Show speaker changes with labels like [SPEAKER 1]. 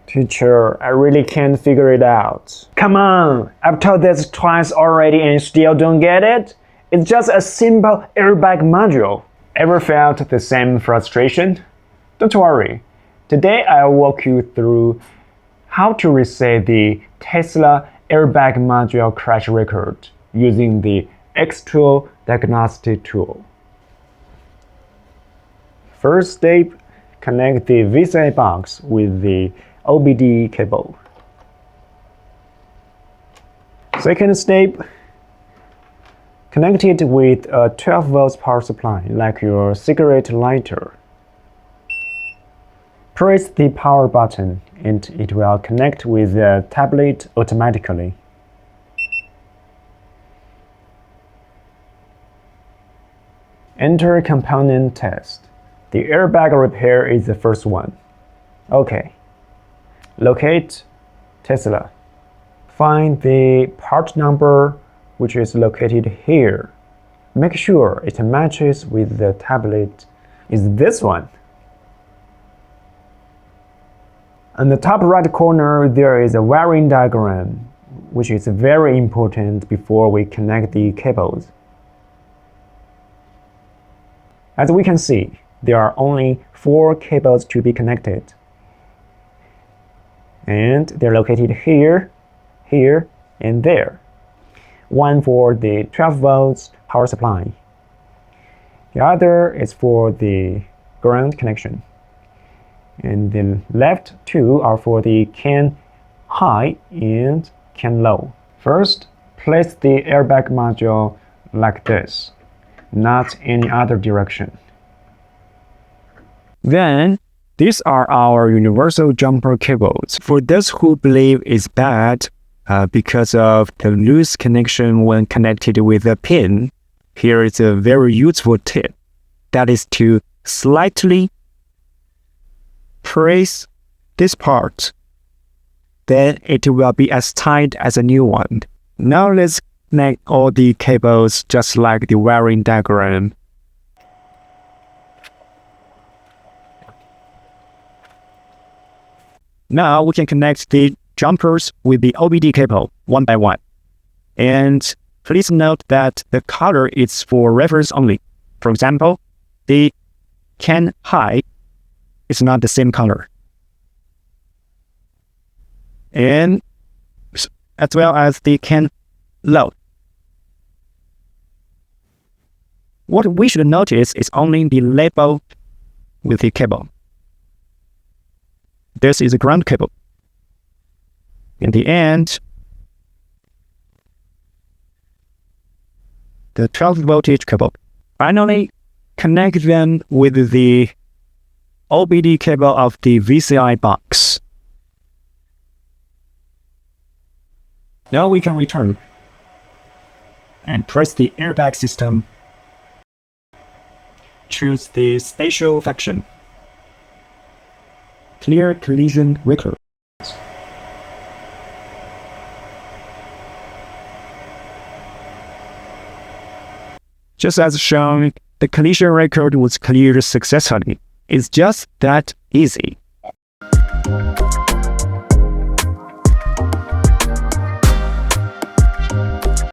[SPEAKER 1] Teacher, I really can't figure it out. Come on! I've told this twice already and you still don't get it? It's just a simple airbag module. Ever felt the same frustration? Don't worry. Today I'll walk you through how to reset the Tesla airbag module crash record using the XTOOL Diagnostic tool. First step, connect the VCI box with the OBD cable. Second step, connect it with a 12 volts power supply like your cigarette lighter. Press the power button and it will connect with the tablet automatically. Enter component test. The airbag repair is the first one. OK. Locate Tesla. Find the part number which is located here. Make sure it matches with the tablet. Is this one. On the top right corner, there is a wiring diagram, which is very important before we connect the cables. As we can see, there are only 4 cables to be connected. And they're located here, here, and there. One for the 12 volts power supply. The other is for the ground connection. And the left 2 are for the CAN high and CAN low. First, place the airbag module like this, not any other direction. Then, these are our universal jumper cables. For those who believe it's bad because of the loose connection when connected with a pin, here is a very useful tip. That is to slightly press this part. Then it will be as tight as a new one. Now let's connect all the cables just like the wiring diagram. Now we can connect the jumpers with the OBD cable one by one. And please note that the color is for reference only. For example, the CAN high is not the same color. And as well as the CAN low. What we should notice is only the label with the cable. This is a ground cable. In the end, the 12 voltage cable. Finally, connect them with the OBD cable of the VCI box. Now we can return and press the airbag system. Choose the spatial function. Clear collision record. Just as shown, the collision record was cleared successfully. It's just that easy.